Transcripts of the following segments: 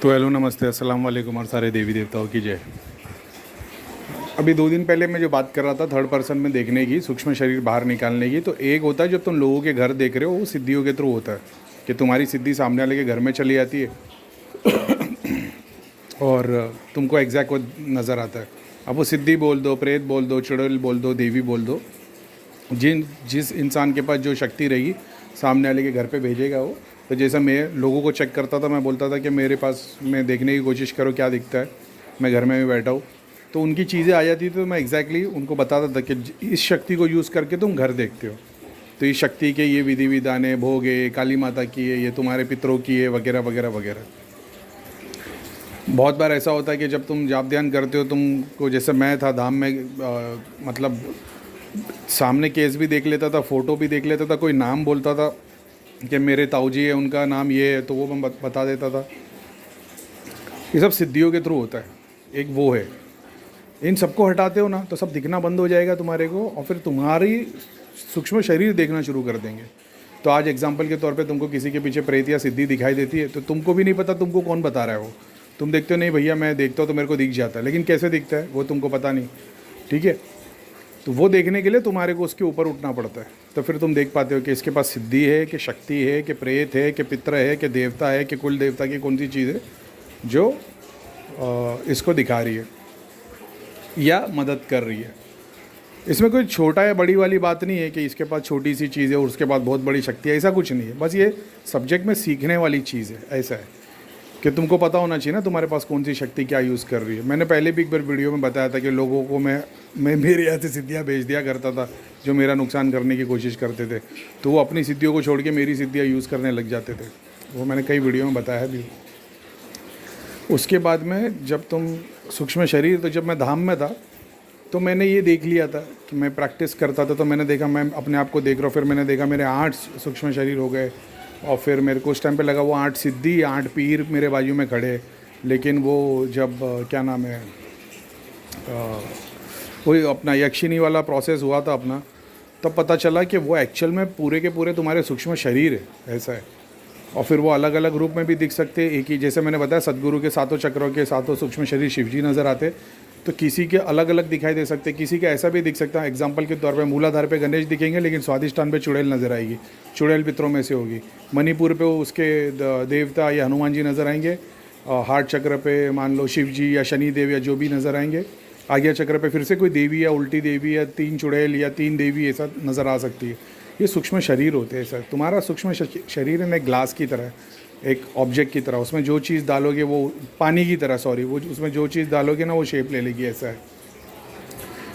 तो हेलो नमस्ते अस्सलाम वालेकुम और सारे देवी देवताओं की जय। अभी 2 दिन पहले मैं जो बात कर रहा था थर्ड पर्सन में देखने की, सूक्ष्म शरीर बाहर निकालने की, तो एक होता है जब तुम लोगों के घर देख रहे हो, वो सिद्धियों के थ्रू होता है कि तुम्हारी सिद्धि सामने वाले के घर में चली जाती है और तुमको एग्जैक्ट वो नज़र आता है। अब वो सिद्धि बोल दो, प्रेत बोल दो, चुड़ैल बोल दो, देवी बोल दो, जिस इंसान के पास जो शक्ति रहेगी सामने वाले के घर पे भेजेगा वो। तो जैसा मैं लोगों को चेक करता था, मैं बोलता था कि मेरे पास में देखने की कोशिश करो क्या दिखता है, मैं घर में भी बैठा हूँ, तो उनकी चीज़ें आ जाती थी। तो मैं एग्जैक्टली उनको बताता था कि इस शक्ति को यूज़ करके तुम घर देखते हो, तो इस शक्ति के ये विधि विधान है, भोग है, काली माता की है, ये तुम्हारे पितरों की है, वगैरह वगैरह वगैरह। बहुत बार ऐसा होता है कि जब तुम जाप ध्यान करते हो, तुमको जैसे मैं था धाम में, मतलब सामने केस भी देख लेता था, फ़ोटो भी देख लेता था, कोई नाम बोलता था कि मेरे ताऊ जी है, उनका नाम ये है, तो वो मैं बता देता था। ये सब सिद्धियों के थ्रू होता है। एक वो है, इन सबको हटाते हो ना तो सब दिखना बंद हो जाएगा तुम्हारे को, और फिर तुम्हारी सूक्ष्म शरीर देखना शुरू कर देंगे। तो आज एग्जाम्पल के तौर पे तुमको किसी के पीछे प्रेत या सिद्धि दिखाई देती है, तो तुमको भी नहीं पता तुमको कौन बता रहा है वो। तुम देखते हो नहीं भैया मैं देखता हूँ तो मेरे को दिख जाता है, लेकिन कैसे दिखता है वो तुमको पता नहीं, ठीक है। तो वो देखने के लिए तुम्हारे को उसके ऊपर उठना पड़ता है, तो फिर तुम देख पाते हो कि इसके पास सिद्धि है, कि शक्ति है, कि प्रेत है, कि पितर है, कि देवता है, कि कुल देवता की कौन सी चीज़ है जो इसको दिखा रही है या मदद कर रही है। इसमें कोई छोटा या बड़ी वाली बात नहीं है कि इसके पास छोटी सी चीज़ है और उसके पास बहुत बड़ी शक्ति है, ऐसा कुछ नहीं है। बस ये सब्जेक्ट में सीखने वाली चीज़ है। ऐसा है कि तुमको पता होना चाहिए ना तुम्हारे पास कौन सी शक्ति क्या यूज़ कर रही है। मैंने पहले भी एक बार वीडियो में बताया था कि लोगों को मैं मेरे यहाँ से सिद्धियाँ भेज दिया करता था जो मेरा नुकसान करने की कोशिश करते थे, तो वो अपनी सिद्धियों को छोड़ के मेरी सिद्धियाँ यूज़ करने लग जाते थे। वो मैंने कई वीडियो में बताया भी। उसके बाद में जब तुम सूक्ष्म शरीर, तो जब मैं धाम में था तो मैंने ये देख लिया था कि मैं प्रैक्टिस करता था, तो मैंने देखा मैं अपने आप को देख रहा हूँ। फिर मैंने देखा मेरे 8 सूक्ष्म शरीर हो गए, और फिर मेरे को उस टाइम पे लगा वो 8 सिद्धि 8 पीर मेरे बाजू में खड़े। लेकिन वो जब क्या नाम है, वही अपना यक्षिणी वाला प्रोसेस हुआ था अपना, तब पता चला कि वो एक्चुअल में पूरे के पूरे तुम्हारे सूक्ष्म शरीर है। ऐसा है। और फिर वो अलग अलग रूप में भी दिख सकते हैं। एक ही, जैसे मैंने बताया सदगुरु के 7 चक्रों के 7 सूक्ष्म शरीर शिव जी नज़र आते, तो किसी के अलग अलग दिखाई दे सकते, किसी का ऐसा भी दिख सकता है। एग्जाम्पल के तौर पे मूलाधार पे गणेश दिखेंगे, लेकिन स्वादिष्ठान पे चुड़ैल नज़र आएगी, चुड़ैल पितरों में से होगी। मणिपुर पे उसके देवता या हनुमान जी नज़र आएंगे। हार्ट चक्र पे मान लो शिव जी या शनि देव या जो भी नज़र आएंगे। आज्ञा चक्र पे फिर से कोई देवी या उल्टी देवी या 3 चुड़ैल या 3 देवी ऐसा नज़र आ सकती है। ये सूक्ष्म शरीर होते हैं सर। तुम्हारा सूक्ष्म शरीर है ना, ग्लास की तरह, एक ऑब्जेक्ट की तरह। उसमें जो चीज़ डालोगे वो पानी की तरह, सॉरी, वो उसमें जो चीज़ डालोगे ना वो शेप ले लेगी। ऐसा है।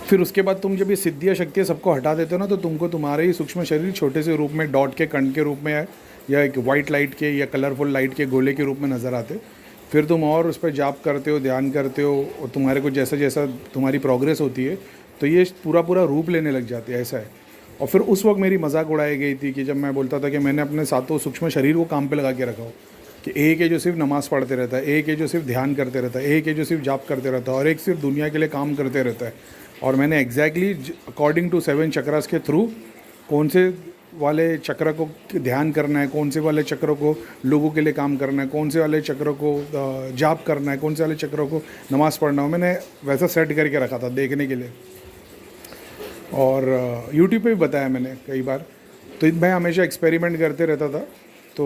फिर उसके बाद तुम जब ये सिद्धियाँ शक्तियाँ सबको हटा देते हो ना, तो तुमको तुम्हारे ही सूक्ष्म शरीर छोटे से रूप में, डॉट के कण के रूप में या एक वाइट लाइट के या कलरफुल लाइट के गोले के रूप में नज़र आते। फिर तुम और उस पर जाप करते हो, ध्यान करते हो, और तुम्हारे को जैसा जैसा तुम्हारी प्रोग्रेस होती है तो ये पूरा पूरा रूप लेने लग जाते हैं। ऐसा है। और फिर उस वक्त मेरी मजाक उड़ाई गई थी कि जब मैं बोलता था कि मैंने अपने 7 सूक्ष्म शरीर को काम पे लगा के रखा हो, कि एक है जो सिर्फ नमाज़ पढ़ते रहता है, एक है जो सिर्फ ध्यान करते रहता है, एक है जो सिर्फ जाप करते रहता है, और एक सिर्फ दुनिया के लिए काम करते रहता है। और मैंने एग्जैक्टली अकॉर्डिंग टू 7 चक्रास के थ्रू कौन से वाले चक्र को ध्यान करना है, कौन से वाले चक्रों को लोगों के लिए काम करना है, कौन से वाले चक्रों को जाप करना है, कौन से वाले चक्रों को नमाज़ पढ़ना हो, मैंने वैसा सेट करके रखा था देखने के लिए। और यूट्यूब पे भी बताया मैंने कई बार। तो मैं हमेशा एक्सपेरिमेंट करते रहता था, तो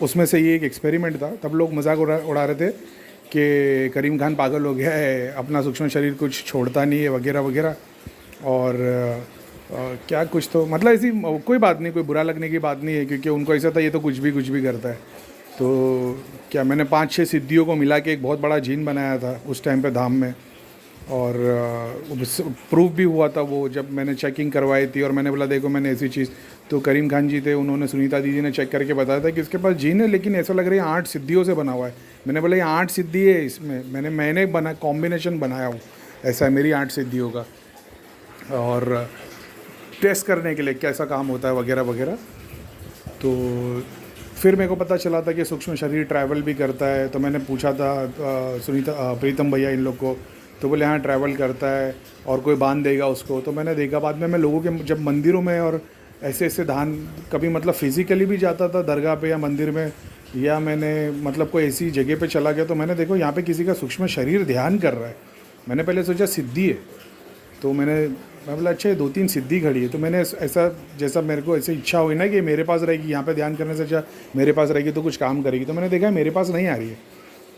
उसमें से ये एक एक्सपेरिमेंट था। तब लोग मजाक उड़ा रहे थे कि करीम खान पागल हो गया है, अपना सूक्ष्म शरीर कुछ छोड़ता नहीं है, वगैरह वगैरह। और क्या कुछ तो मतलब ऐसी कोई बात नहीं, कोई बुरा लगने की बात नहीं है, क्योंकि उनको ऐसा था ये तो कुछ भी करता है। तो क्या मैंने 5-6 सिद्धियों को मिला के एक बहुत बड़ा जीन बनाया था उस टाइम पे धाम में, और प्रूफ भी हुआ था वो जब मैंने चेकिंग करवाई थी। और मैंने बोला देखो मैंने ऐसी चीज़, तो करीम खान जी थे, उन्होंने, सुनीता दीदी ने चेक करके बताया था कि इसके पास जीन है, लेकिन ऐसा लग रहा है 8 सिद्धियों से बना हुआ है। मैंने बोला ये 8 सिद्धि है इसमें, मैंने बना कॉम्बिनेशन बनाया हूँ, ऐसा है मेरी 8 सिद्धियों का, और टेस्ट करने के लिए कैसा काम होता है वगैरह वगैरह। तो फिर मेरे को पता चला था कि सूक्ष्म शरीर ट्रैवल भी करता है। तो मैंने पूछा था सुनीता, प्रीतम भैया, इन लोग को, तो बोले हाँ ट्रैवल करता है और कोई बांध देगा उसको। तो मैंने देखा बाद में, मैं लोगों के जब मंदिरों में और ऐसे ऐसे धान कभी मतलब फिज़िकली भी जाता था दरगाह पे या मंदिर में, या मैंने मतलब कोई ऐसी जगह पे चला गया तो मैंने देखो यहाँ पे किसी का सूक्ष्म शरीर ध्यान कर रहा है, मैंने पहले सोचा सिद्धि है, तो मैं बोला अच्छा ये 2-3 सिद्धि खड़ी है, तो मैंने ऐसा जैसा मेरे को ऐसे इच्छा हुई ना कि मेरे पास रहेगी, यहाँ पे ध्यान करने से अच्छा मेरे पास रहेगी तो कुछ काम करेगी, तो मैंने देखा मेरे पास नहीं आ रही है,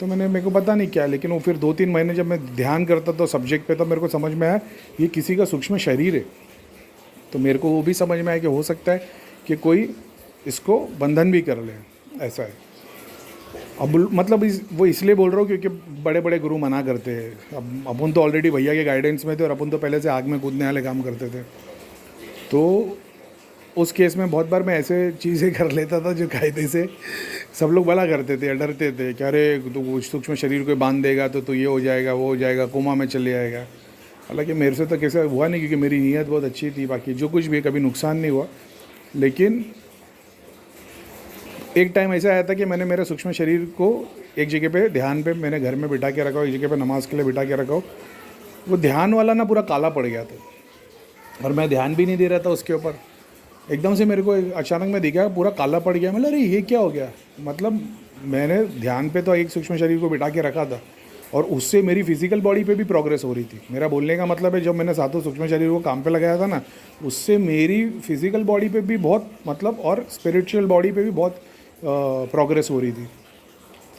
तो मेरे को पता नहीं क्या, लेकिन वो फिर 2-3 महीने जब मैं ध्यान करता था सब्जेक्ट पे, तो मेरे को समझ में आया ये किसी का सूक्ष्म शरीर है। तो मेरे को वो भी समझ में आया कि हो सकता है कि कोई इसको बंधन भी कर ले, ऐसा है। अब मतलब वो इसलिए बोल रहा हूँ क्योंकि बड़े बड़े गुरु मना करते हैं। अब अपन तो ऑलरेडी भैया के गाइडेंस में थे और अपन तो पहले से आग में कूदने वाले काम करते थे, तो उस केस में बहुत बार मैं ऐसे चीज़ें कर लेता था जो कायदे से सब लोग भला करते थे, डरते थे कि अरे तो सूक्ष्म शरीर को बांध देगा तो ये हो जाएगा, वो हो जाएगा, कोमा में चले जाएगा। हालांकि मेरे से तो कैसे हुआ नहीं, क्योंकि मेरी नीयत बहुत अच्छी थी, बाकी जो कुछ भी कभी नुकसान नहीं हुआ। लेकिन एक टाइम ऐसा आया था कि मैंने मेरे सूक्ष्म शरीर को एक जगह पे ध्यान पे मैंने घर में बिठा के रखा हो, एक जगह पे नमाज के लिए बिठा के रखा हो, वो ध्यान वाला ना पूरा काला पड़ गया था और मैं ध्यान भी नहीं दे रहा था उसके ऊपर। एकदम से मेरे को अचानक मैं दिखा पूरा काला पड़ गया, मतलब अरे ये क्या हो गया। मतलब मैंने ध्यान पे तो एक सूक्ष्म शरीर को बिठा के रखा था और उससे मेरी फिजिकल बॉडी पे भी प्रोग्रेस हो रही थी। मेरा बोलने का मतलब है जब मैंने सातों सूक्ष्म शरीर को काम पे लगाया था ना, उससे मेरी फिजिकल बॉडी पे भी बहुत मतलब और स्पिरिचुअल बॉडी पे भी बहुत प्रोग्रेस हो रही थी।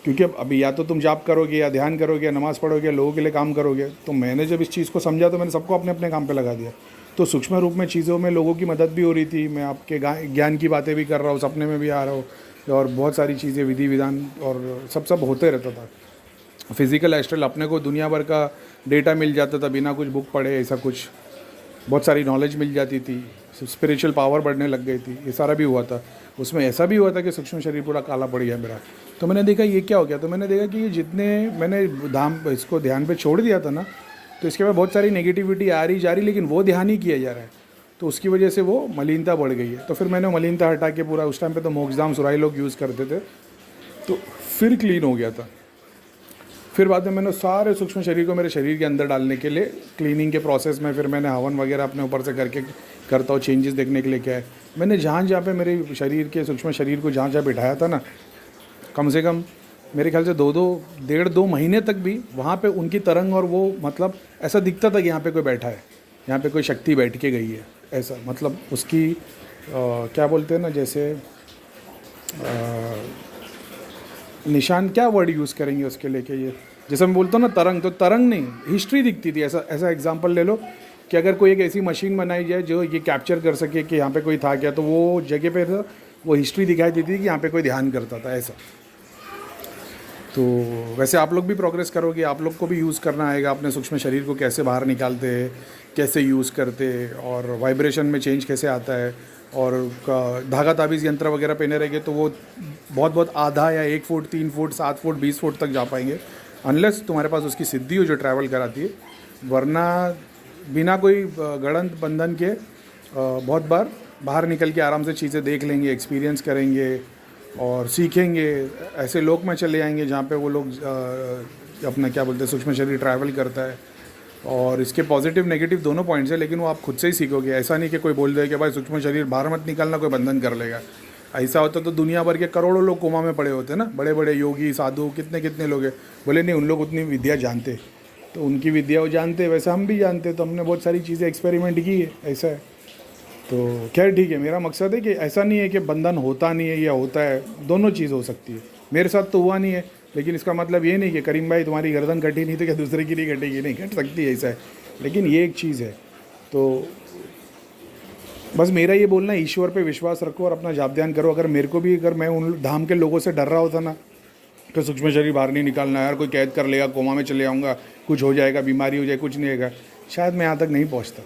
क्योंकि अभी या तो तुम जाप करोगे या ध्यान करोगे या नमाज़ पढ़ोगे, लोगों के लिए काम करोगे। तो मैंने जब इस चीज़ को समझा तो मैंने सबको अपने अपने काम पे लगा दिया। तो सूक्ष्म रूप में चीज़ों में लोगों की मदद भी हो रही थी, मैं आपके ज्ञान की बातें भी कर रहा हूँ, सपने में भी आ रहा हूँ, और बहुत सारी चीज़ें विधि विधान और सब होते रहता था। फिज़िकल एस्ट्रल अपने को दुनिया भर का डेटा मिल जाता था बिना कुछ बुक पढ़े, ऐसा कुछ बहुत सारी नॉलेज मिल जाती थी, स्पिरिचुअल पावर बढ़ने लग गई थी, ये सारा भी हुआ था। उसमें ऐसा भी हुआ था कि सूक्ष्म शरीर पूरा काला पड़ गया मेरा। तो मैंने देखा ये क्या हो गया, तो मैंने देखा कि ये जितने मैंने इसको ध्यान पे छोड़ दिया था ना, तो इसके बाद बहुत सारी नेगेटिविटी आ रही जा रही, लेकिन वो ध्यान ही किया जा रहा है, तो उसकी वजह से वो मलिनता बढ़ गई है। तो फिर मैंने मलिनता हटा के पूरा, उस टाइम पे तो मोक्षधाम सुराई लोग यूज़ करते थे, तो फिर क्लीन हो गया था। फिर बाद में मैंने सारे सूक्ष्म शरीर को मेरे शरीर के अंदर डालने के लिए क्लीनिंग के प्रोसेस में फिर मैंने हवन वगैरह अपने ऊपर से करके करता हूँ, चेंजेस देखने के लिए क्या है। मैंने जहाँ पे मेरे शरीर के सूक्ष्म शरीर को जहाँ बिठाया था ना, कम से कम मेरे ख्याल से 1.5-2 महीने तक भी वहाँ पे उनकी तरंग, और वो मतलब ऐसा दिखता था कि यहाँ पे कोई बैठा है, यहाँ पे कोई शक्ति बैठ के गई है, ऐसा मतलब उसकी क्या बोलते हैं ना, जैसे निशान, क्या वर्ड यूज़ करेंगे उसके लेके, ये जैसे मैं बोलता हूँ ना तरंग, तो तरंग नहीं, हिस्ट्री दिखती थी। ऐसा एग्जांपल ले लो कि अगर कोई एक ऐसी मशीन बनाई जाए जो ये कैप्चर कर सके कि यहाँ पे कोई था क्या, तो वो जगह पे था, वो हिस्ट्री दिखाई देती थी कि यहाँ पे कोई ध्यान करता था, ऐसा। तो वैसे आप लोग भी प्रोग्रेस करोगे, आप लोग को भी यूज़ करना आएगा अपने सूक्ष्म शरीर को कैसे बाहर निकालते हैं, कैसे यूज़ करते हैं, और वाइब्रेशन में चेंज कैसे आता है। और धागा ताबीज़ यंत्र वगैरह पहने रहेंगे तो वो बहुत आधा या 1 फुट, 3 फुट, 7 फुट, 20 फुट तक जा पाएंगे, अनलेस तुम्हारे पास उसकी सिद्धि हो जो ट्रैवल कराती है। वरना बिना कोई गड़ंत बंधन के बहुत बार बाहर निकल के आराम से चीज़ें देख लेंगे, एक्सपीरियंस करेंगे और सीखेंगे। ऐसे लोक में चले जाएंगे जहाँ पे वो लोग अपना क्या बोलते हैं सूक्ष्म शरीर ट्रैवल करता है, और इसके पॉजिटिव नेगेटिव दोनों पॉइंट्स है, लेकिन वो आप खुद से ही सीखोगे। ऐसा नहीं कि कोई बोल दे कि भाई सूक्ष्म शरीर बाहर मत निकालना, कोई बंधन कर लेगा। ऐसा होता तो दुनिया भर के करोड़ों लोग कोमा में पड़े होते ना, बड़े बड़े योगी साधु कितने लोग हैं। बोले नहीं, उन लोग उतनी विद्या जानते, तो उनकी विद्या वो जानते, वैसे हम भी जानते, तो हमने बहुत सारी चीज़ें एक्सपेरिमेंट की है, ऐसा है। तो खैर ठीक है, मेरा मकसद है कि ऐसा नहीं है कि बंधन होता नहीं है या होता है, दोनों चीज़ हो सकती है। मेरे साथ तो हुआ नहीं है, लेकिन इसका मतलब ये नहीं कि करीम भाई तुम्हारी गर्दन कटी नहीं तो क्या दूसरे की नहीं कटेगी, नहीं कट सकती है, ऐसा है। लेकिन ये एक चीज़ है। तो बस मेरा ये बोलना, ईश्वर पे विश्वास रखो और अपना जाप ध्यान करो। अगर मेरे को भी, अगर मैं उन धाम के लोगों से डर रहा होता ना तो सूक्ष्म शरीर बाहर नहीं निकालना, यार कोई कैद कर लेगा, कोमा में चले जाऊँगा, कुछ हो जाएगा, बीमारी हो जाए, कुछ नहीं होगा, शायद मैं यहाँ तक नहीं पहुँचता।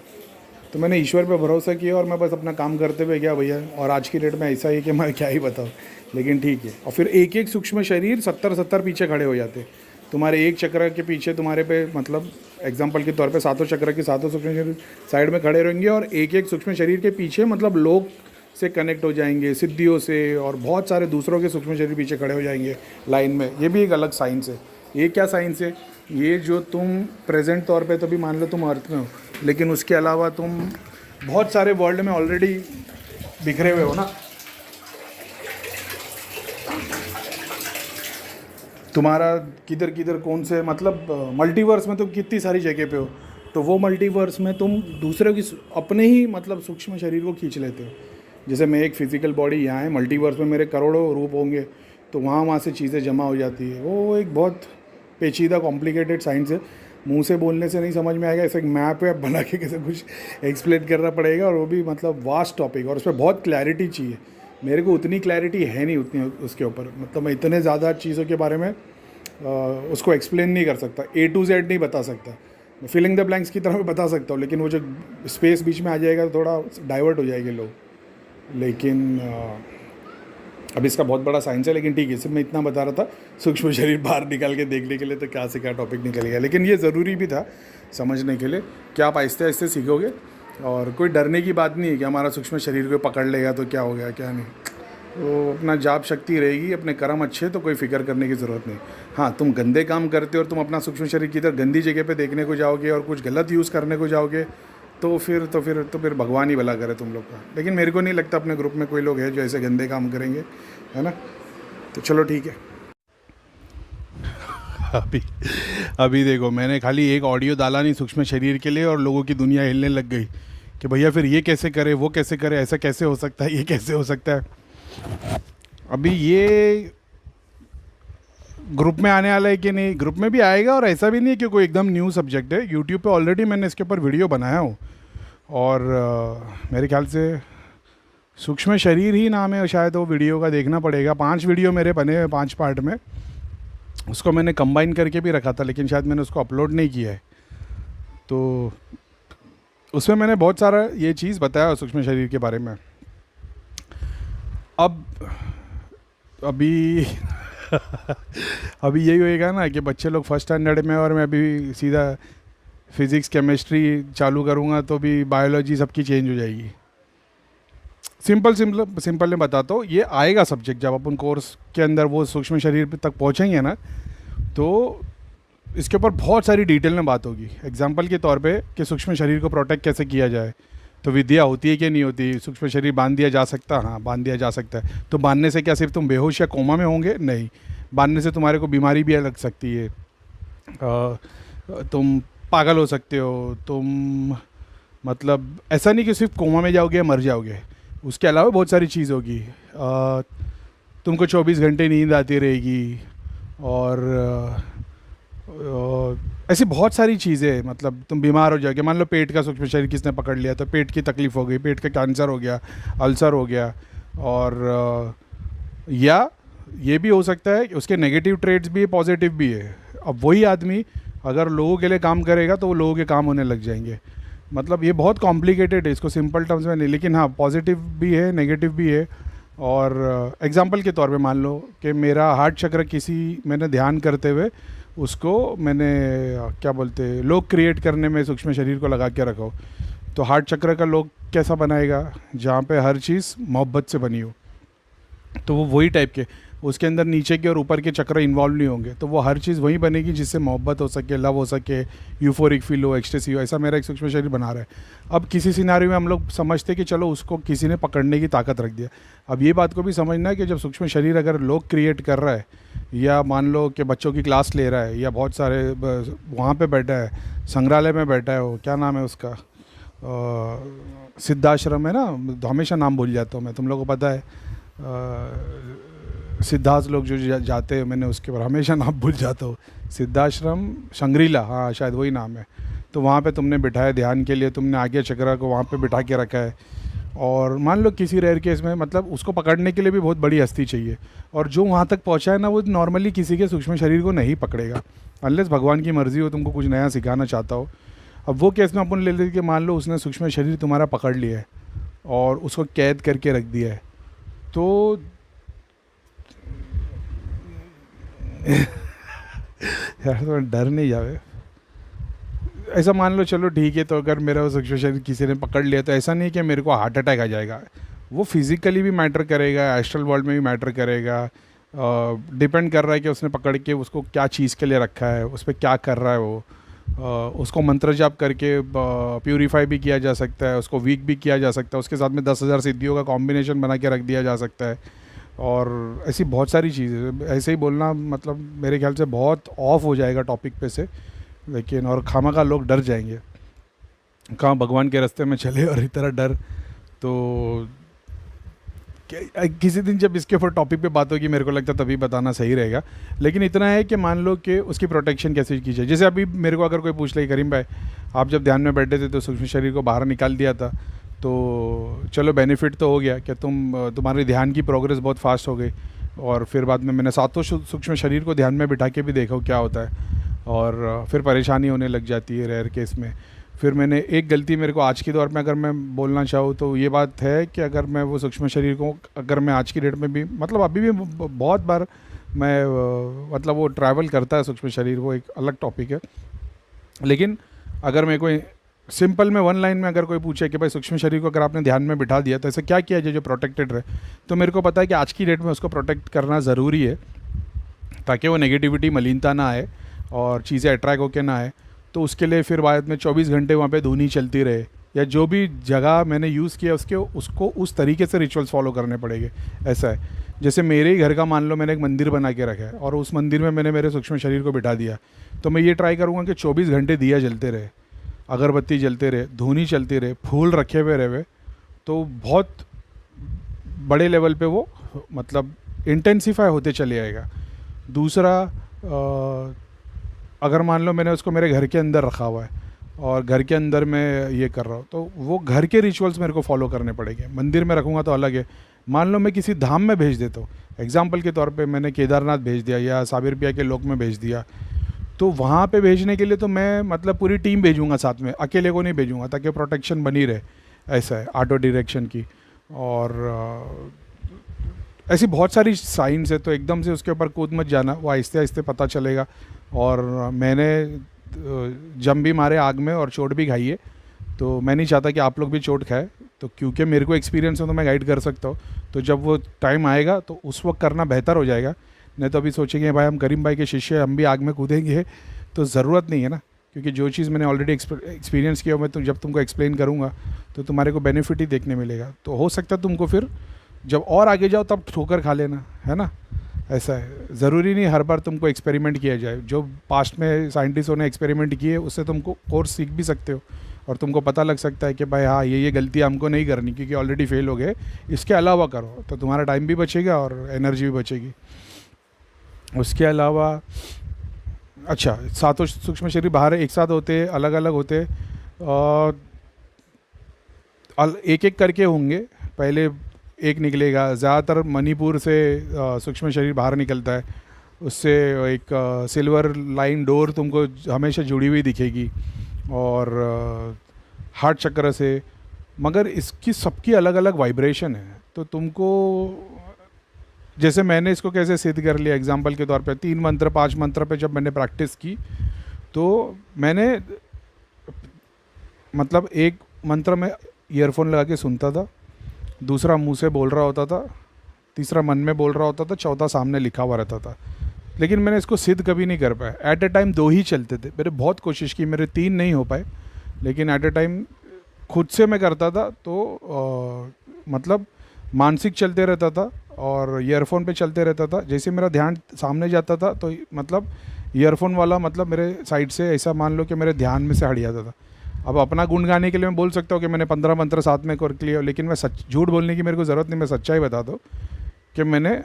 तो मैंने ईश्वर पे भरोसा किया और मैं बस अपना काम करते हुए गया भैया। और आज की डेट में ऐसा ही कि मैं क्या ही बताऊँ, लेकिन ठीक है। और फिर एक एक सूक्ष्म शरीर 70 पीछे खड़े हो जाते। तुम्हारे एक चक्र के पीछे तुम्हारे पे, मतलब एग्जांपल के तौर पे 7 चक्र के 7 सूक्ष्म शरीर साइड में खड़े रहेंगे, और एक एक सूक्ष्म शरीर के पीछे मतलब लोग से कनेक्ट हो जाएंगे, सिद्धियों से, और बहुत सारे दूसरों के सूक्ष्म शरीर पीछे खड़े हो जाएंगे लाइन में। ये भी एक अलग साइंस है। ये क्या साइंस है? ये जो तुम प्रेजेंट तौर पे तो भी मान लो तुम अर्थ में हो, लेकिन उसके अलावा तुम बहुत सारे वर्ल्ड में ऑलरेडी बिखरे हुए हो ना। तुम्हारा किधर किधर कौन से मतलब मल्टीवर्स में तुम कितनी सारी जगह पे हो, तो वो मल्टीवर्स में तुम दूसरे की अपने ही मतलब सूक्ष्म शरीर को खींच लेते हो। जैसे मैं एक फिजिकल बॉडी यहाँ है, मल्टीवर्स में मेरे करोड़ों रूप होंगे, तो वहाँ से चीज़ें जमा हो जाती है। वो एक बहुत पेचीदा कॉम्प्लिकेटेड साइंस है, मुंह से बोलने से नहीं समझ में आएगा, ऐसे एक मैप वैप बना के कैसे कुछ एक्सप्लेन करना पड़ेगा, और वो भी मतलब वास्ट टॉपिक, और उस पर बहुत क्लैरिटी चाहिए। मेरे को उतनी क्लैरिटी है नहीं उतनी उसके ऊपर, मतलब मैं इतने ज़्यादा चीज़ों के बारे में उसको एक्सप्लेन नहीं कर सकता, A to Z नहीं बता सकता। मैं फिलिंग द ब्लैंक्स की तरह मैं बता सकता हूँ, लेकिन वो जो स्पेस बीच में आ जाएगा तो थोड़ा डाइवर्ट हो जाएंगे लोग। लेकिन अब इसका बहुत बड़ा साइंस है, लेकिन ठीक है, सिर्फ मैं इतना बता रहा था सूक्ष्म शरीर बाहर निकाल के देखने के लिए, तो क्या से क्या टॉपिक निकल गया। लेकिन ये ज़रूरी भी था समझने के लिए कि आप आहिस्ते आहिस्ते सीखोगे, और कोई डरने की बात नहीं है कि हमारा सूक्ष्म शरीर को पकड़ लेगा तो क्या हो गया क्या नहीं। तो अपना जाप शक्ति रहेगी, अपने कर्म अच्छे, तो कोई फिक्र करने की ज़रूरत नहीं। हाँ, तुम गंदे काम करते हो और तुम अपना सूक्ष्म शरीर की तरह गंदी जगह पे देखने को जाओगे और कुछ गलत यूज़ करने को जाओगे, तो फिर भगवान ही भला करे तुम लोग का। लेकिन मेरे को नहीं लगता अपने ग्रुप में कोई लोग हैं जो ऐसे गंदे काम करेंगे, है ना। तो चलो ठीक है। अभी देखो, मैंने खाली एक ऑडियो डाला नहीं सूक्ष्म शरीर के लिए, और लोगों की दुनिया हिलने लग गई कि भैया फिर ये कैसे करे, वो कैसे करे, ऐसा कैसे हो सकता है, ये कैसे हो सकता है। अभी ये ग्रुप में आने वाला है कि नहीं, ग्रुप में भी आएगा, और ऐसा भी नहीं है कि कोई एकदम न्यू सब्जेक्ट है। यूट्यूब पे ऑलरेडी मैंने इसके ऊपर वीडियो बनाया हूँ, और मेरे ख्याल से सूक्ष्म शरीर ही नाम है शायद, वो वीडियो का देखना पड़ेगा। 5 वीडियो मेरे बने हुए 5 पार्ट में, उसको मैंने कंबाइन करके भी रखा था, लेकिन शायद मैंने उसको अपलोड नहीं किया है। तो उसमें मैंने बहुत सारा ये चीज़ बताया सूक्ष्म शरीर के बारे में। अभी अभी यही होएगा ना कि बच्चे लोग फर्स्ट स्टैंडर्ड में, और मैं अभी सीधा फिज़िक्स केमिस्ट्री चालू करूँगा, तो भी बायोलॉजी सबकी चेंज हो जाएगी। सिंपल में बताता हूँ, ये आएगा सब्जेक्ट जब अपन कोर्स के अंदर वो सूक्ष्म शरीर तक पहुँचेंगे ना, तो इसके ऊपर बहुत सारी डिटेल में बात होगी। एग्जाम्पल के तौर पे कि सूक्ष्म शरीर को प्रोटेक्ट कैसे किया जाए, तो विद्या होती है कि नहीं होती, सूक्ष्म शरीर बांध दिया जा सकता है, हाँ बांध दिया जा सकता है। तो बांधने से क्या सिर्फ तुम बेहोश या कोमा में होंगे? नहीं, बांधने से तुम्हारे को बीमारी भी लग सकती है, तुम पागल हो सकते हो, तुम मतलब ऐसा नहीं कि सिर्फ कोमा में जाओगे या मर जाओगे, उसके अलावा बहुत सारी चीज़ होगी। तुमको 24 घंटे नींद आती रहेगी, और ऐसी बहुत सारी चीज़ें, मतलब तुम बीमार हो जाओगे। मान लो पेट का सूक्ष्म शरीर किसने पकड़ लिया, तो पेट की तकलीफ़ हो गई, पेट का कैंसर हो गया, अल्सर हो गया, और या ये भी हो सकता है कि उसके नेगेटिव ट्रेड्स भी है, पॉजिटिव भी है। अब वही आदमी अगर लोगों के लिए काम करेगा तो वो लोगों के काम होने लग जाएंगे। मतलब ये बहुत कॉम्प्लिकेटेड है, इसको सिंपल टर्म्स में नहीं, लेकिन हाँ पॉजिटिव भी है, नेगेटिव भी है। और एग्जांपल के तौर पे मान लो कि मेरा हार्ट चक्र मैंने ध्यान करते हुए उसको मैंने क्या बोलते हैं लोग क्रिएट करने में सूक्ष्म शरीर को लगा के रखो, तो हार्ट चक्र का लोग कैसा बनाएगा, जहाँ पे हर चीज़ मोहब्बत से बनी हो। तो वो वही टाइप के, उसके अंदर नीचे के और ऊपर के चक्र इन्वॉल्व नहीं होंगे, तो वो हर चीज़ वही बनेगी जिससे मोहब्बत हो सके, लव हो सके, यूफोरिक फील हो, एक्सटेसी हो। ऐसा मेरा एक सूक्ष्म शरीर बना रहा है। अब किसी सिनारियो में हम लोग समझते कि चलो उसको किसी ने पकड़ने की ताकत रख दिया। अब ये बात को भी समझना है कि जब सूक्ष्म शरीर अगर लोग क्रिएट कर रहा है, या मान लो कि बच्चों की क्लास ले रहा है, या बहुत सारे वहाँ पर बैठा है, संग्रहालय में बैठा है, वो क्या नाम है उसका, सिद्धाश्रम है ना, हमेशा नाम भूल जाता हूँ मैं, तुम लोगों को पता है, सिद्धार्थ लोग जो जाते हैं, मैंने उसके ऊपर हमेशा नाम भूल जाता हूँ, सिद्धाश्रम शंग्रीला, हाँ शायद वही नाम है। तो वहाँ पे तुमने बिठाया ध्यान के लिए, तुमने आगे चक्रा को वहाँ पे बिठा के रखा है, और मान लो किसी रेयर केस में मतलब उसको पकड़ने के लिए भी बहुत बड़ी हस्ती चाहिए, और जो वहाँ तक पहुँचा है ना, वो नॉर्मली किसी के सूक्ष्म शरीर को नहीं पकड़ेगा, अनलेस भगवान की मर्ज़ी हो, तुमको कुछ नया सिखाना चाहता हो। अब वो केस में अपन ले लेते कि मान लो उसने सूक्ष्म शरीर तुम्हारा पकड़ लिया है और उसको कैद करके रख दिया है, तो यार तो डर नहीं जावे, ऐसा मान लो चलो ठीक है, तो अगर मेरा वो सूक्ष्म शरीर किसी ने पकड़ लिया, तो ऐसा नहीं कि मेरे को हार्ट अटैक आ जाएगा, वो फिज़िकली भी मैटर करेगा, एस्ट्रल वर्ल्ड में भी मैटर करेगा। डिपेंड कर रहा है कि उसने पकड़ के उसको क्या चीज़ के लिए रखा है, उस पर क्या कर रहा है वो। उसको मंत्र जाप करके प्यूरीफाई भी किया जा सकता है, उसको वीक भी किया जा सकता है, उसके साथ में 10,000 सिद्धियों का कॉम्बिनेशन बना के रख दिया जा सकता है, और ऐसी बहुत सारी चीज़ें, ऐसे ही बोलना मतलब मेरे ख्याल से बहुत ऑफ हो जाएगा टॉपिक पे से, लेकिन और खामखा लोग डर जाएंगे, कहाँ भगवान के रास्ते में चले और इस तरह डर। तो किसी दिन जब इसके ऊपर टॉपिक पे बात होगी मेरे को लगता है तभी बताना सही रहेगा। लेकिन इतना है कि मान लो कि उसकी प्रोटेक्शन कैसे की जाए। जैसे अभी मेरे को अगर कोई पूछ ले करीम भाई आप जब ध्यान में बैठे थे तो सूक्ष्म शरीर को बाहर निकाल दिया था, तो चलो बेनिफिट तो हो गया कि तुम्हारे ध्यान की प्रोग्रेस बहुत फास्ट हो गई, और फिर बाद में मैंने सातों सूक्ष्म शरीर को ध्यान में बिठा के भी देखा क्या होता है, और फिर परेशानी होने लग जाती है रेयर केस में। फिर मैंने एक गलती मेरे को आज के दौर में अगर मैं बोलना चाहूँ तो ये बात है कि अगर मैं वो सूक्ष्म शरीर को अगर मैं आज की डेट में भी मतलब अभी भी बहुत बार मैं मतलब वो ट्रैवल करता है सूक्ष्म शरीर, वो एक अलग टॉपिक है। लेकिन अगर मैं कोई सिंपल में वन लाइन में अगर कोई पूछे कि भाई सूक्ष्म शरीर को अगर आपने ध्यान में बिठा दिया तो ऐसे क्या किया जाए जो प्रोटेक्टेड रहे, तो मेरे को पता है कि आज की डेट में उसको प्रोटेक्ट करना ज़रूरी है ताकि वो नेगेटिविटी मलिनता ना आए और चीज़ें अट्रैक्ट होकर ना आए। तो उसके लिए फिर बाद में 24 घंटे वहाँ पे धुनी चलती रहे, या जो भी जगह मैंने यूज़ किया उसको उस तरीके से रिचुअल्स फॉलो करने पड़ेंगे। ऐसा है जैसे मेरे ही घर का मान लो मैंने एक मंदिर बना के रखा है और उस मंदिर में मैंने मेरे सूक्ष्म शरीर को बिठा दिया, तो मैं ये ट्राई करूँगा कि 24 घंटे दिया जलते रहे, अगरबत्ती जलते रहे, धुनी चलती रहे, फूल रखे हुए रहे, तो बहुत बड़े लेवल पे वो मतलब इंटेंसीफाई होते चले आएगा। दूसरा अगर मान लो मैंने उसको मेरे घर के अंदर रखा हुआ है और घर के अंदर मैं ये कर रहा हूँ, तो वो घर के रिचुअल्स मेरे को फॉलो करने पड़ेंगे। मंदिर में रखूँगा तो अलग है। मान लो मैं किसी धाम में भेज देता हूँ, एग्जाम्पल के तौर पे मैंने केदारनाथ भेज दिया या साबिरबिया के लोक में भेज दिया, तो वहाँ पे भेजने के लिए तो मैं मतलब पूरी टीम भेजूँगा साथ में, अकेले को नहीं भेजूँगा ताकि प्रोटेक्शन बनी रहे। ऐसा है ऑटो डायरेक्शन की। और ऐसी बहुत सारी साइंस है, तो एकदम से उसके ऊपर कूद मत जाना, वो आहिस्ते आहिस्ते पता चलेगा। और मैंने जम भी मारे आग में और चोट भी खाई है, तो मैं नहीं चाहता कि आप लोग भी चोट खाए, तो क्योंकि मेरे को एक्सपीरियंस हो तो मैं गाइड कर सकता हूँ। तो जब वो टाइम आएगा तो उस वक्त करना बेहतर हो जाएगा, नहीं तो अभी सोचेंगे भाई हम करीम भाई के शिष्य हम भी आग में कूदेंगे, तो ज़रूरत नहीं है ना। क्योंकि जो चीज़ मैंने ऑलरेडी एक्सपीरियंस किया मैं तो जब तुमको एक्सप्लेन करूँगा तो तुम्हारे को बेनिफिट ही देखने मिलेगा। तो हो सकता है तुमको फिर जब और आगे जाओ तब ठोकर खा लेना, है ना। ऐसा है, ज़रूरी नहीं हर बार तुमको एक्सपेरिमेंट किया जाए। जो पास्ट में साइंटिस्टों ने एक्सपेरिमेंट किए उससे तुमको कोर्स सीख भी सकते हो और तुमको पता लग सकता है कि भाई हाँ ये गलती हमको नहीं करनी क्योंकि ऑलरेडी फेल हो गए, इसके अलावा करो, तो तुम्हारा टाइम भी बचेगा और एनर्जी भी बचेगी। उसके अलावा अच्छा, सातों सूक्ष्म शरीर बाहर एक साथ होते, अलग अलग होते, एक एक करके होंगे। पहले एक निकलेगा, ज़्यादातर मणिपुर से सूक्ष्म शरीर बाहर निकलता है, उससे एक सिल्वर लाइन डोर तुमको हमेशा जुड़ी हुई दिखेगी, और हार्ट चक्र से। मगर इसकी सबकी अलग अलग वाइब्रेशन है, तो तुमको जैसे मैंने इसको कैसे सिद्ध कर लिया, एग्जाम्पल के तौर पे 3 मंत्र 5 मंत्र पे जब मैंने प्रैक्टिस की तो मैंने मतलब एक मंत्र में ईयरफोन लगा के सुनता था, दूसरा मुंह से बोल रहा होता था, तीसरा मन में बोल रहा होता था, चौथा सामने लिखा हुआ रहता था। लेकिन मैंने इसको सिद्ध कभी नहीं कर पाया। एट ए टाइम 2 ही चलते थे, मैंने बहुत कोशिश की, मेरे 3 नहीं हो पाए, लेकिन एट ए टाइम खुद से मैं करता था तो मतलब मानसिक चलते रहता था और ईयरफोन पे चलते रहता था। जैसे मेरा ध्यान सामने जाता था तो मतलब ईयरफोन वाला मतलब मेरे साइड से ऐसा मान लो कि मेरे ध्यान में से हट जाता था। अब अपना गुण गाने के लिए मैं बोल सकता हूँ कि मैंने 15 मंत्र साथ में कर लिए, लेकिन मैं झूठ बोलने की मेरे को ज़रूरत नहीं, मैं सच्चाई बता दूँ कि मैंने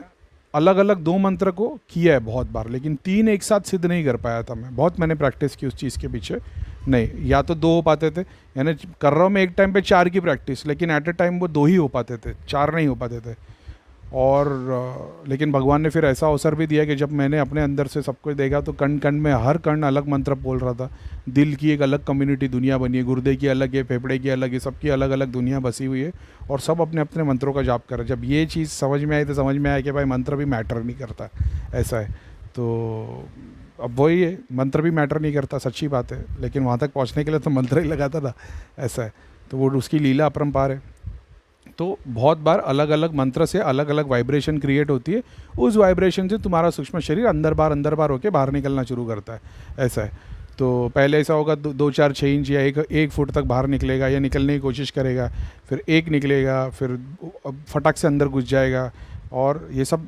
अलग अलग 2 मंत्र को किया है बहुत बार, लेकिन 3 एक साथ सिद्ध नहीं कर पाया था। मैं बहुत मैंने प्रैक्टिस की उस चीज़ के पीछे, नहीं या तो 2 हो पाते थे, यानी कर रहा हूँ मैं एक टाइम पे 4 की प्रैक्टिस, लेकिन एट ए टाइम वो 2 ही हो पाते थे, 4 नहीं हो पाते थे। और लेकिन भगवान ने फिर ऐसा अवसर भी दिया कि जब मैंने अपने अंदर से सब कुछ देखा तो कण कण में हर कण अलग मंत्र बोल रहा था। दिल की एक अलग कम्युनिटी दुनिया बनी है, गुर्दे की अलग है, फेफड़े की अलग है, सबकी अलग अलग दुनिया बसी हुई है और सब अपने अपने मंत्रों का जाप कर रहे। जब ये चीज़ समझ में आई तो समझ में आया कि भाई मंत्र भी मैटर नहीं करता, ऐसा है। तो अब वही है, मंत्र भी मैटर नहीं करता, सच्ची बात है, लेकिन वहाँ तक पहुँचने के लिए तो मंत्र ही लगाता था, ऐसा है। तो वो उसकी लीला अपरंपार है। तो बहुत बार अलग अलग मंत्र से अलग अलग वाइब्रेशन क्रिएट होती है, उस वाइब्रेशन से तुम्हारा सूक्ष्म शरीर अंदर बार होकर बाहर निकलना शुरू करता है, ऐसा है। तो पहले ऐसा होगा 2-4-6 इंच या 1 फुट तक बाहर निकलेगा या निकलने की कोशिश करेगा, फिर 1 निकलेगा, फिर फटक से अंदर घुस जाएगा और ये सब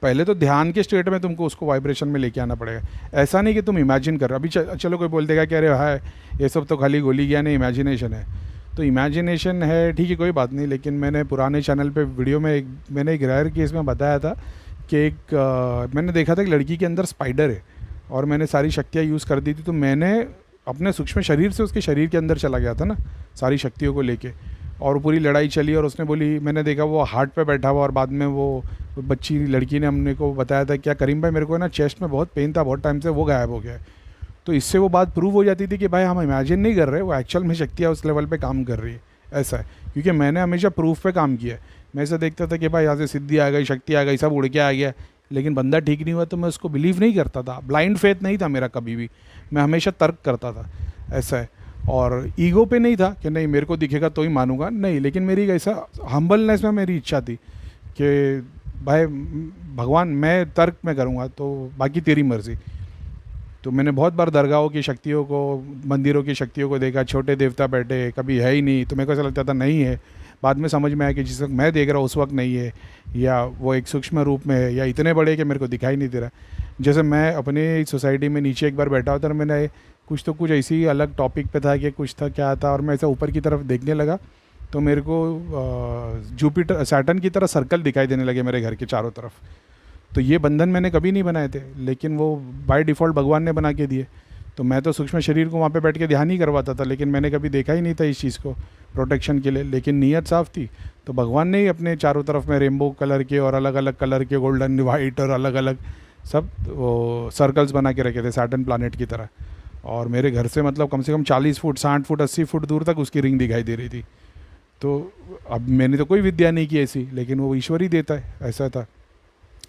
पहले तो ध्यान के स्टेट में तुमको उसको वाइब्रेशन में लेके आना पड़ेगा। ऐसा नहीं कि तुम इमेजिन कर, अभी चलो कोई बोल देगा कि अरे भाई ये सब तो खाली गोली ज्ञान है, इमेजिनेशन है। तो इमेजिनेशन है, ठीक है, कोई बात नहीं, लेकिन मैंने पुराने चैनल पे वीडियो में मैंने एक रेयर केस में बताया था कि मैंने देखा था कि लड़की के अंदर स्पाइडर है और मैंने सारी शक्तियाँ यूज़ कर दी थी। तो मैंने अपने सूक्ष्म शरीर से उसके शरीर के अंदर चला गया था ना सारी शक्तियों को लेके, और पूरी लड़ाई चली और उसने बोली, मैंने देखा वो हार्ट पे बैठा हुआ और बाद में वो बच्ची लड़की ने हमने को बताया था क्या करीम भाई मेरे को ना चेस्ट में बहुत पेन था बहुत टाइम से, वो गायब हो गया। तो इससे वो बात प्रूव हो जाती थी कि भाई हम इमेजिन नहीं कर रहे, वो एक्चुअल में शक्तियाँ उस लेवल पे काम कर रही है। ऐसा है, क्योंकि मैंने हमेशा प्रूफ पे काम किया है। मैं ऐसा देखता था कि भाई यहाँ से सिद्धि आ गई, शक्ति आ गई, सब उड़ के आ गया, लेकिन बंदा ठीक नहीं हुआ तो मैं उसको बिलीव नहीं करता था। ब्लाइंड फेथ नहीं था मेरा कभी भी, मैं हमेशा तर्क करता था। ऐसा है, और ईगो पे नहीं था कि नहीं मेरे को दिखेगा तो ही मानूंगा, नहीं, लेकिन मेरी ऐसा हम्बलनेस में मेरी इच्छा थी कि भाई भगवान मैं तर्क में करूँगा तो बाकी तेरी मर्ज़ी। तो मैंने बहुत बार दरगाहों की शक्तियों को, मंदिरों की शक्तियों को देखा, छोटे देवता बैठे, कभी है ही नहीं, तो मेरे को ऐसा लगता था नहीं है। बाद में समझ में आया कि जिस वक्त मैं देख रहा हूँ उस वक्त नहीं है, या वो एक सूक्ष्म रूप में है, या इतने बड़े कि मेरे को दिखाई नहीं दे रहा। जैसे मैं अपनी सोसाइटी में नीचे एक बार बैठा होता और मैंने कुछ ऐसी अलग टॉपिक पे था कि कुछ था क्या था, और मैं ऐसा ऊपर की तरफ देखने लगा तो मेरे को जुपिटर सैटर्न की तरह सर्कल दिखाई देने लगे मेरे घर के चारों तरफ। तो ये बंधन मैंने कभी नहीं बनाए थे, लेकिन वो बाय डिफ़ॉल्ट भगवान ने बना के दिए। तो मैं तो सूक्ष्म शरीर को वहाँ पे बैठ के ध्यान ही करवाता था, लेकिन मैंने कभी देखा ही नहीं था इस चीज़ को प्रोटेक्शन के लिए, लेकिन नीयत साफ़ थी। तो भगवान ने ही अपने चारों तरफ में रेनबो कलर के और अलग अलग कलर के, गोल्डन, वाइट और अलग अलग सब वो सर्कल्स बना के रखे थे सैटर्न प्लानट की तरह। और मेरे घर से मतलब कम से कम 40 फुट, 60 फुट, 80 फुट दूर तक उसकी रिंग दिखाई दे रही थी। तो अब मैंने तो कोई विद्या नहीं की ऐसी, लेकिन वो ईश्वर ही देता है, ऐसा था।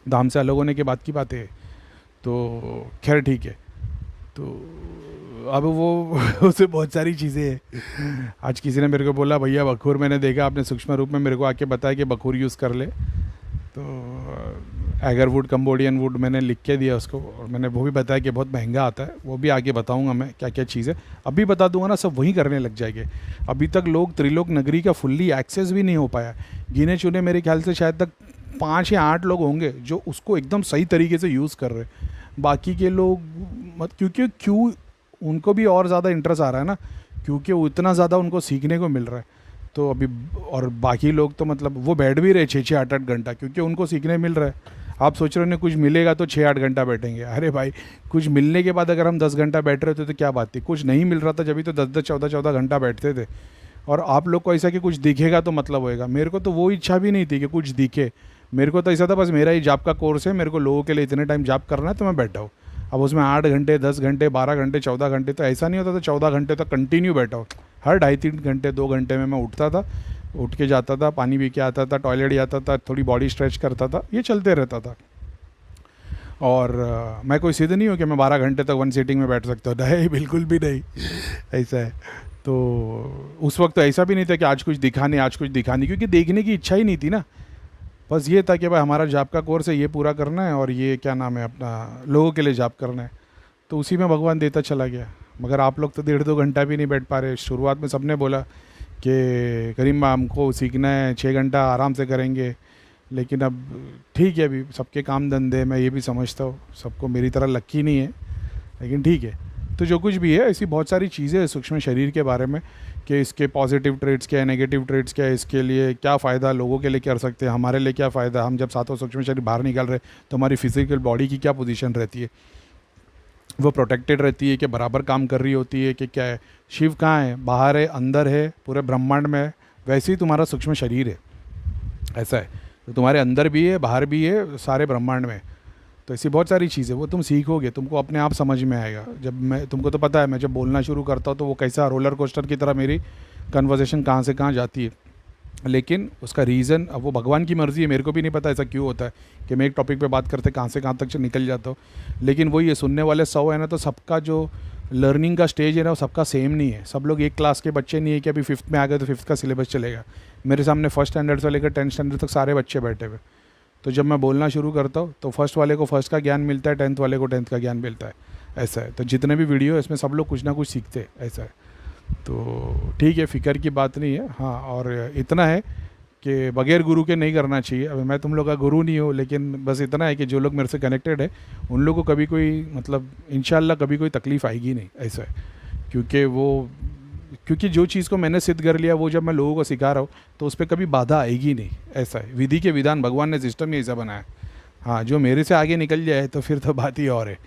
धाम से अलग होने के बाद की बात है। तो खैर ठीक है। तो अब वो उससे बहुत सारी चीज़ें हैं। आज किसी ने मेरे को बोला भैया बखूर मैंने देखा आपने सूक्ष्म रूप में, मेरे को आके बताया कि बखूर यूज़ कर ले। तो एगरवुड, कंबोडियन वुड मैंने लिख के दिया उसको, और मैंने वो भी बताया कि बहुत महंगा आता है, वो भी आगे बताऊंगा मैं क्या क्या चीज़ है। अभी बता दूंगा ना, सब वहीं करने लग जाएंगे। अभी तक लोग त्रिलोक नगरी का फुल्ली एक्सेस भी नहीं हो पाया। गिने चुने मेरे ख्याल से शायद तक 5 या 8 लोग होंगे जो उसको एकदम सही तरीके से यूज़ कर रहे हैं। बाकी के लोग मत, क्योंकि क्यों उनको भी और ज़्यादा इंटरेस्ट आ रहा है ना, क्योंकि उतना ज़्यादा उनको सीखने को मिल रहा है। तो अभी और बाकी लोग तो मतलब वो बैठ भी रहे 6-6, 8-8 घंटा, क्योंकि उनको सीखने मिल रहा है। आप सोच रहे हो ना कुछ मिलेगा तो 6-8 घंटा बैठेंगे, अरे भाई कुछ मिलने के बाद अगर हम 10 घंटा बैठ रहे थे तो क्या बात थी। कुछ नहीं मिल रहा था जब भी तो 10-10, 14-14 घंटा बैठते थे। और आप लोग को ऐसा कि कुछ दिखेगा तो मतलब होएगा, मेरे को तो वो इच्छा भी नहीं थी कि कुछ दिखे। मेरे को तो ऐसा था बस मेरा ही जॉब का कोर्स है, मेरे को लोगों के लिए इतने टाइम जॉब करना है तो मैं बैठा हूँ। अब उसमें 8 घंटे, 10 घंटे, 12 घंटे, 14 घंटे, तो ऐसा नहीं होता था 14 घंटे तक कंटिन्यू बैठा हूँ। हर 2.5-3 घंटे, 2 घंटे में मैं उठता था, उठ के जाता था, पानी पी के आता था, टॉयलेट जाता था, थोड़ी बॉडी स्ट्रेच करता था, ये चलते रहता था। और मैं कोई सिद्ध नहीं हूँ कि मैं 12 घंटे तक वन सीटिंग में बैठ सकता हूँ, नहीं, बिल्कुल भी नहीं। ऐसा है। तो उस वक्त तो ऐसा भी नहीं था कि आज कुछ दिखा नहीं, आज कुछ दिखा नहीं, क्योंकि देखने की इच्छा ही नहीं थी ना। बस ये था कि भाई हमारा जॉब का कोर्स है, ये पूरा करना है, और ये क्या नाम है अपना, लोगों के लिए जॉब करना है। तो उसी में भगवान देता चला गया। मगर आप लोग तो 1.5-2 घंटा भी नहीं बैठ पा रहे। शुरुआत में सबने बोला कि करीम हमको सीखना है, 6 घंटा आराम से करेंगे, लेकिन अब ठीक है, अभी सबके काम धंधे, मैं ये भी समझता हूँ सबको मेरी तरह लक्की नहीं है, लेकिन ठीक है। तो जो कुछ भी है, ऐसी बहुत सारी चीज़ें हैं सूक्ष्म शरीर के बारे में कि इसके पॉजिटिव ट्रेड्स क्या है, नेगेटिव ट्रेड्स क्या है, इसके लिए क्या फ़ायदा लोगों के लिए कर सकते हैं, हमारे लिए क्या फ़ायदा। हम जब सातों सूक्ष्म शरीर बाहर निकल रहे तो हमारी फिजिकल बॉडी की क्या पोजीशन रहती है, वो प्रोटेक्टेड रहती है कि बराबर काम कर रही होती है कि क्या है। शिव कहाँ है, बाहर है, अंदर है, पूरे ब्रह्मांड में है। वैसे ही तुम्हारा सूक्ष्म शरीर है, ऐसा है। तो तुम्हारे अंदर भी है, बाहर भी है, सारे ब्रह्मांड में। तो ऐसी बहुत सारी चीज़ें वो तुम सीखोगे, तुमको अपने आप समझ में आएगा। जब मैं, तुमको तो पता है मैं जब बोलना शुरू करता हूँ तो वो कैसा रोलर कोस्टर की तरह मेरी कन्वर्सेशन कहाँ से कहाँ जाती है। लेकिन उसका रीज़न अब वो भगवान की मर्ज़ी है, मेरे को भी नहीं पता ऐसा क्यों होता है कि मैं एक टॉपिक पे बात करते कहाँ से कहाँ तक निकल जाता हूँ। लेकिन वो ये सुनने वाले 100 है ना, तो सबका जो लर्निंग का स्टेज है ना वो सबका सेम नहीं है। सब लोग एक क्लास के बच्चे नहीं है कि अभी 5th में आ गए तो 5th का सिलेबस चलेगा। मेरे सामने 1st स्टैंडर्ड से लेकर 10th स्टैंडर्ड तक सारे बच्चे बैठे हुए। तो जब मैं बोलना शुरू करता हूँ तो फर्स्ट वाले को फर्स्ट का ज्ञान मिलता है, 10th वाले को 10th का ज्ञान मिलता है, ऐसा है। तो जितने भी वीडियो है इसमें सब लोग कुछ ना कुछ सीखते हैं, ऐसा है। तो ठीक है, फ़िक्र की बात नहीं है। हाँ, और इतना है कि बगैर गुरु के नहीं करना चाहिए। अब मैं तुम लोग का गुरु नहीं हूँ, लेकिन बस इतना है कि जो लोग मेरे से कनेक्टेड है उन लोगों को कभी कोई मतलब इंशाल्लाह कभी कोई तकलीफ़ आएगी नहीं, ऐसा है। क्योंकि जो चीज़ को मैंने सिद्ध कर लिया वो जब मैं लोगों को सिखा रहा हूँ तो उस पर कभी बाधा आएगी नहीं, ऐसा है। विधि के विधान, भगवान ने सिस्टम ही ऐसा बनाया। हाँ, जो मेरे से आगे निकल जाए तो फिर तो बात ही और है।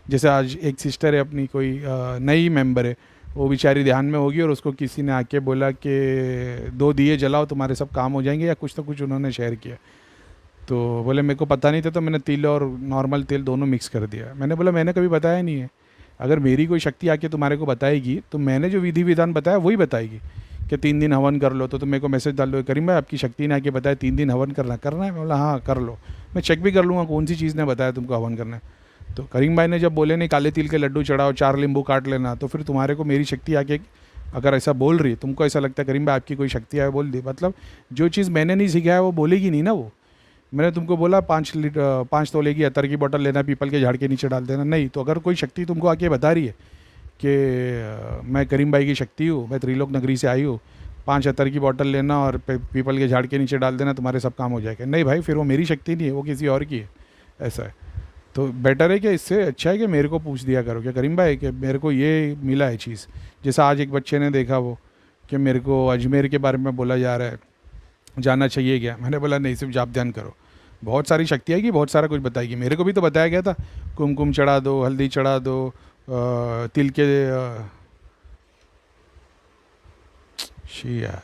जैसे आज एक सिस्टर है अपनी, कोई नई मेंबर है, वो बेचारी ध्यान में होगी और उसको किसी ने आके बोला कि 2 दिए जलाओ तुम्हारे सब काम हो जाएंगे, या कुछ तो कुछ उन्होंने शेयर किया। तो बोले मेरे को पता नहीं था, तो मैंने तिल और नॉर्मल तेल दोनों मिक्स कर दिया। मैंने बोला मैंने कभी बताया नहीं है। अगर मेरी कोई शक्ति आके तुम्हारे को बताएगी तो मैंने जो विधि विधान बताया वही बताएगी कि 3 दिन हवन कर लो। तो तुम मेरे को मैसेज डाल दो, करीम भाई आपकी शक्ति ने आके बताया 3 दिन हवन करना है। मैं बोला हाँ कर लो, मैं चेक भी कर लूँगा कौन सी चीज़ ने बताया तुमको हवन करना है। तो करीम भाई ने जब बोले नहीं काले तिल के लड्डू चढ़ाओ, 4 नींबू काट लेना, तो फिर तुम्हारे को मेरी शक्ति आके अगर ऐसा बोल रही है, तुमको ऐसा लगता है करीम भाई आपकी कोई शक्ति है, बोल दी, मतलब जो चीज़ मैंने नहीं सिखाया वो बोलेगी नहीं ना। वो मैंने तुमको बोला 5 तोले की अतर की बोतल लेना, पीपल के झाड़ के नीचे डाल देना, नहीं। तो अगर कोई शक्ति तुमको आके बता रही है कि मैं करीम भाई की शक्ति हूँ, मैं त्रिलोक नगरी से आई हूँ, 5 अतर की बोतल लेना और पीपल के झाड़ के नीचे डाल देना, तुम्हारे सब काम हो जाएगा, नहीं भाई, फिर वो मेरी शक्ति नहीं है, वो किसी और की है, ऐसा है। तो बेटर है कि इससे अच्छा है कि मेरे को पूछ दिया करो कि करीम भाई कि मेरे को ये मिला है चीज़। जैसा आज एक बच्चे ने देखा वो कि मेरे को अजमेर के बारे में बोला जा रहा है, जाना चाहिए क्या? मैंने बोला नहीं, सिर्फ जाप ध्यान करो, बहुत सारी शक्ति आएगी, बहुत सारा कुछ बताएगी। मेरे को भी तो बताया गया था, कुमकुम चढ़ा दो, हल्दी चढ़ा दो, तिल के शिया।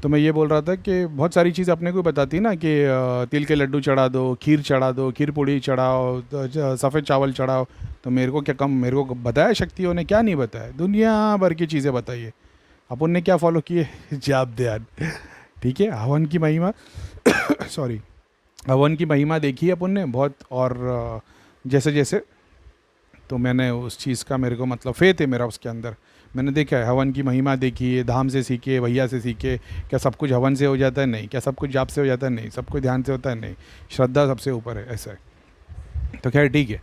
तो मैं ये बोल रहा था कि बहुत सारी चीज़ अपने को बताती है ना कि तिल के लड्डू चढ़ा दो, खीर चढ़ा दो, खीर पूड़ी चढ़ाओ, सफ़ेद चावल चढ़ाओ। तो मेरे को क्या कम, मेरे को बताया शक्तियों ने? क्या नहीं बताया, दुनिया भर की चीज़ें बताइए। अपन ने क्या फॉलो किए? जाप ध्यान, ठीक है। हवन की महिमा सॉरी, हवन की महिमा देखी है अपन ने बहुत, और जैसे जैसे तो मैंने उस चीज़ का, मेरे को मतलब फेथ है मेरा उसके अंदर। मैंने देखा है, हवन की महिमा देखी है, धाम से सीखे, भैया से सीखे। क्या सब कुछ हवन से हो जाता है? नहीं। क्या सब कुछ जाप से हो जाता है? नहीं। सब कुछ ध्यान से होता है? नहीं। श्रद्धा सबसे ऊपर है, ऐसा है। तो खैर ठीक है।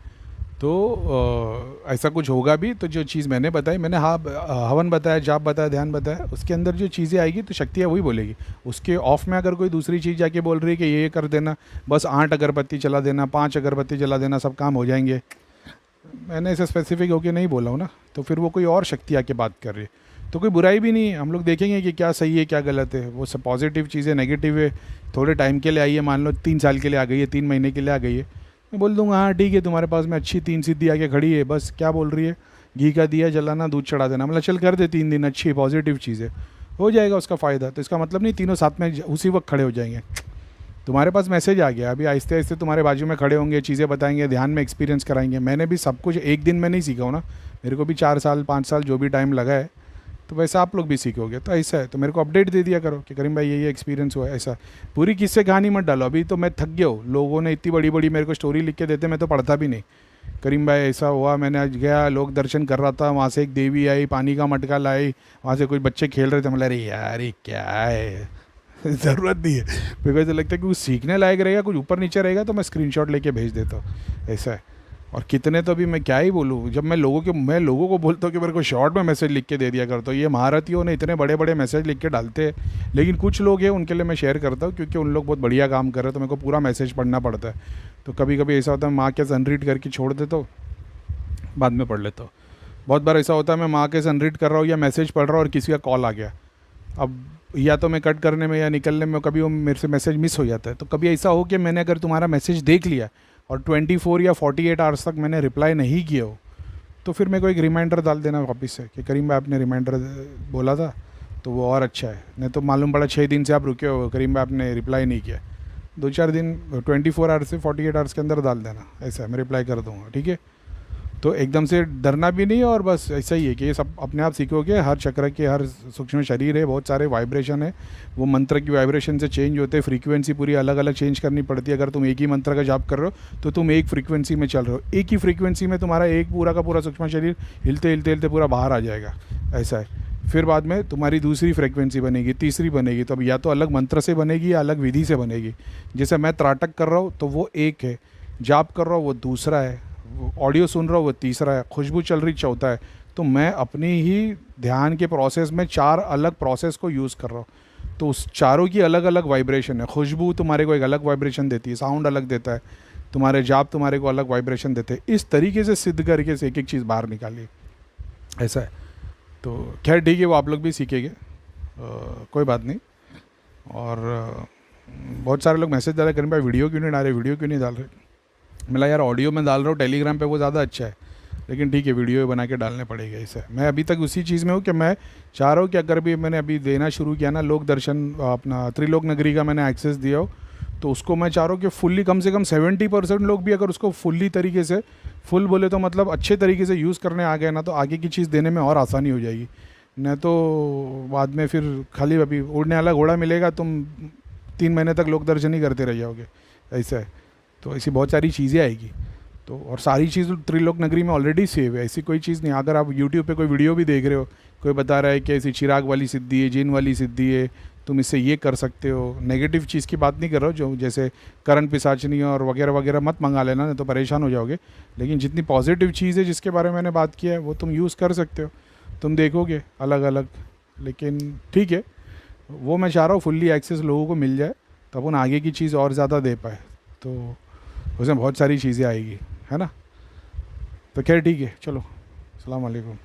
तो ऐसा कुछ होगा भी तो जो चीज़ मैंने बताई, मैंने हाँ हवन बताया, जाप बताया, ध्यान बताया, उसके अंदर जो चीज़ें आएगी तो शक्तियाँ वही बोलेगी। उसके ऑफ में अगर कोई दूसरी चीज़ जाके बोल रही है कि ये कर देना, बस 8 अगरबत्ती जला देना, 5 अगरबत्ती जला देना, सब काम हो जाएंगे, मैंने ऐसे स्पेसिफिक होके नहीं बोला हूँ ना, तो फिर वो कोई और शक्ति आके बात कर रही है। तो कोई बुराई भी नहीं है, हम लोग देखेंगे कि क्या सही है क्या गलत है। वो सब पॉजिटिव चीज़ें, नेगेटिव है, थोड़े टाइम के लिए आई है, मान लो 3 साल के लिए आ गई है, 3 महीने के लिए आ गई है, मैं बोल दूंगा हाँ ठीक है, तुम्हारे पास में अच्छी 3 सिद्धि आके खड़ी है, बस क्या बोल रही है, घी का दिया जलाना, दूध चढ़ा देना, मतलब चल कर दे 3 दिन, अच्छी पॉजिटिव चीज़ है, हो जाएगा उसका फ़ायदा। तो इसका मतलब नहीं तीनों साथ में उसी वक्त खड़े हो जाएंगे। तुम्हारे पास मैसेज आ गया, अभी आहिस्ते आहिस्ते तुम्हारे बाजू में खड़े होंगे, चीज़ें बताएंगे, ध्यान में एक्सपीरियंस कराएंगे। मैंने भी सब कुछ एक दिन में नहीं सीखा हूँ ना, मेरे को भी 4 साल 5 साल जो भी टाइम लगा है, तो वैसा आप लोग भी सीखोगे। तो ऐसा है, तो मेरे को अपडेट दे दिया करो कि करीम भाई ये एक्सपीरियंस हुआ है, ऐसा। पूरी किस्से कहानी मत डालो, अभी तो मैं थक गया हूँ। लोगों ने इतनी बड़ी बड़ी मेरे को स्टोरी लिख के देते, मैं तो पढ़ता भी नहीं। करीम भाई ऐसा हुआ, मैंने आज गया, लोग दर्शन कर रहा था, वहाँ से एक देवी आई, पानी का मटका लाई, वहाँ से कुछ बच्चे खेल रहे थे, मतलब अरे यार ये क्या है ज़रूरत नहीं है। मेरे को ऐसा लगता है कि कुछ सीखने लायक रहेगा, कुछ ऊपर नीचे रहेगा तो मैं स्क्रीनशॉट लेके भेज देता हूँ, ऐसा है। और कितने तो अभी मैं क्या ही बोलूँ, जब मैं लोगों को बोलता हूँ कि मेरे को शॉर्ट में मैसेज लिख के दे दिया करता हूँ। ये महारथियों ने इतने बड़े बड़े मैसेज लिख के डालते हैं, लेकिन कुछ लोग हैं उनके लिए मैं शेयर करता हूँ क्योंकि उन लोग बहुत बढ़िया काम कर रहे हैं, तो मेरे को पूरा मैसेज पढ़ना पड़ता है। तो कभी कभी ऐसा होता है माँ के अनरीड करके छोड़ देता हूँ, बाद में पढ़ लेता हूँ। बहुत बार ऐसा होता है मैं माँ के अनरीड कर रहा हूँ या मैसेज पढ़ रहा हूँ और किसी का कॉल आ गया, अब या तो मैं कट करने में या निकलने में कभी वो मेरे से मैसेज मिस हो जाता है। तो कभी ऐसा हो कि मैंने अगर तुम्हारा मैसेज देख लिया और 24 या 48 आवर्स तक मैंने रिप्लाई नहीं किया हो, तो फिर मेरे को एक रिमाइंडर डाल देना वापस से कि करीम भाई आपने रिमाइंडर बोला था, तो वो और अच्छा है। नहीं तो मालूम पड़ा 6 दिन से आप रुके हो, करीम भाई आपने रिप्लाई नहीं किया, 2-4 दिन 24 आवर्स से 48 आवर्स के अंदर डाल देना, ऐसा है, मैं रिप्लाई कर दूँगा, ठीक है। तो एकदम से डरना भी नहीं, और बस ऐसा ही है कि ये सब अपने आप सीखोगे। हर चक्र के हर सूक्ष्म शरीर है, बहुत सारे वाइब्रेशन है, वो मंत्र की वाइब्रेशन से चेंज होते हैं, फ्रीक्वेंसी पूरी अलग अलग चेंज करनी पड़ती है। अगर तुम एक ही मंत्र का जाप कर रहे हो तो तुम एक फ्रीक्वेंसी में चल रहे हो, एक ही फ्रीक्वेंसी में तुम्हारा एक पूरा का पूरा सूक्ष्म शरीर हिलते हिलते हिलते पूरा बाहर आ जाएगा, ऐसा है। फिर बाद में तुम्हारी दूसरी फ्रीक्वेंसी बनेगी, तीसरी बनेगी, तो अब या तो अलग मंत्र से बनेगी या अलग विधि से बनेगी। जैसे मैं त्राटक कर रहा हूँ तो वो एक है, जाप कर रहा हूँ वो दूसरा है, ऑडियो सुन रहा हूँ वो तीसरा है, खुशबू चल रही चौथा है। तो मैं अपनी ही ध्यान के प्रोसेस में 4 अलग प्रोसेस को यूज़ कर रहा हूँ। तो उस चारों की अलग अलग वाइब्रेशन है। खुशबू तुम्हारे को एक अलग वाइब्रेशन देती है, साउंड अलग देता है, तुम्हारे जाप तुम्हारे को अलग वाइब्रेशन देते हैं। इस तरीके से सिद्ध करके से एक एक चीज़ बाहर निकालिए, ऐसा है। तो खैर ठीक है, वो आप लोग भी सीखेंगे, कोई बात नहीं। और बहुत सारे लोग मैसेज डाले, करें भाई वीडियो क्यों नहीं डाल रहे, वीडियो क्यों नहीं डाल रहे। मिला यार ऑडियो में डाल रहा हूँ टेलीग्राम पे, वो ज़्यादा अच्छा है, लेकिन ठीक है वीडियो बना के डालने पड़ेगा। इसे मैं अभी तक उसी चीज़ में हूँ कि मैं चाह रहा हूँ कि अगर भी मैंने अभी देना शुरू किया ना, लोक दर्शन अपना त्रिलोक नगरी का मैंने एक्सेस दिया हो, तो उसको मैं चाह रहा हूँ कि फुल्ली कम से कम 70% लोग भी अगर उसको फुल्ली तरीके से, फुल बोले तो मतलब अच्छे तरीके से यूज़ करने आ गए ना, तो आगे की चीज़ देने में और आसानी हो जाएगी। नहीं तो बाद में फिर खाली अभी उड़ने वाला घोड़ा मिलेगा, तुम 3 महीने तक लोक दर्शन ही करते रह जाओगे, ऐसा है। तो ऐसी बहुत सारी चीज़ें आएगी। तो और सारी चीज़ त्रिलोक नगरी में ऑलरेडी सेव है, ऐसी कोई चीज़ नहीं। अगर आप यूट्यूब पे कोई वीडियो भी देख रहे हो, कोई बता रहा है कि ऐसी चिराग वाली सिद्धि है, जिन वाली सिद्धि है, तुम इससे ये कर सकते हो, नेगेटिव चीज़ की बात नहीं कर रहा हूँ, जो जैसे करण पिशाचनी और वगैरह वगैरह मत मंगा लेना, नहीं तो परेशान हो जाओगे। लेकिन जितनी पॉजिटिव चीज़ है जिसके बारे में मैंने बात किया है, वो तुम यूज़ कर सकते हो, तुम देखोगे अलग अलग। लेकिन ठीक है, वो मैं चाह रहा हूँ फुल्ली एक्सेस लोगों को मिल जाए, तब उन आगे की चीज़ और ज़्यादा दे पाए, तो उसमें बहुत सारी चीज़ें आएगी, है ना। तो खैर ठीक है, चलो, अस्सलाम वालेकुम।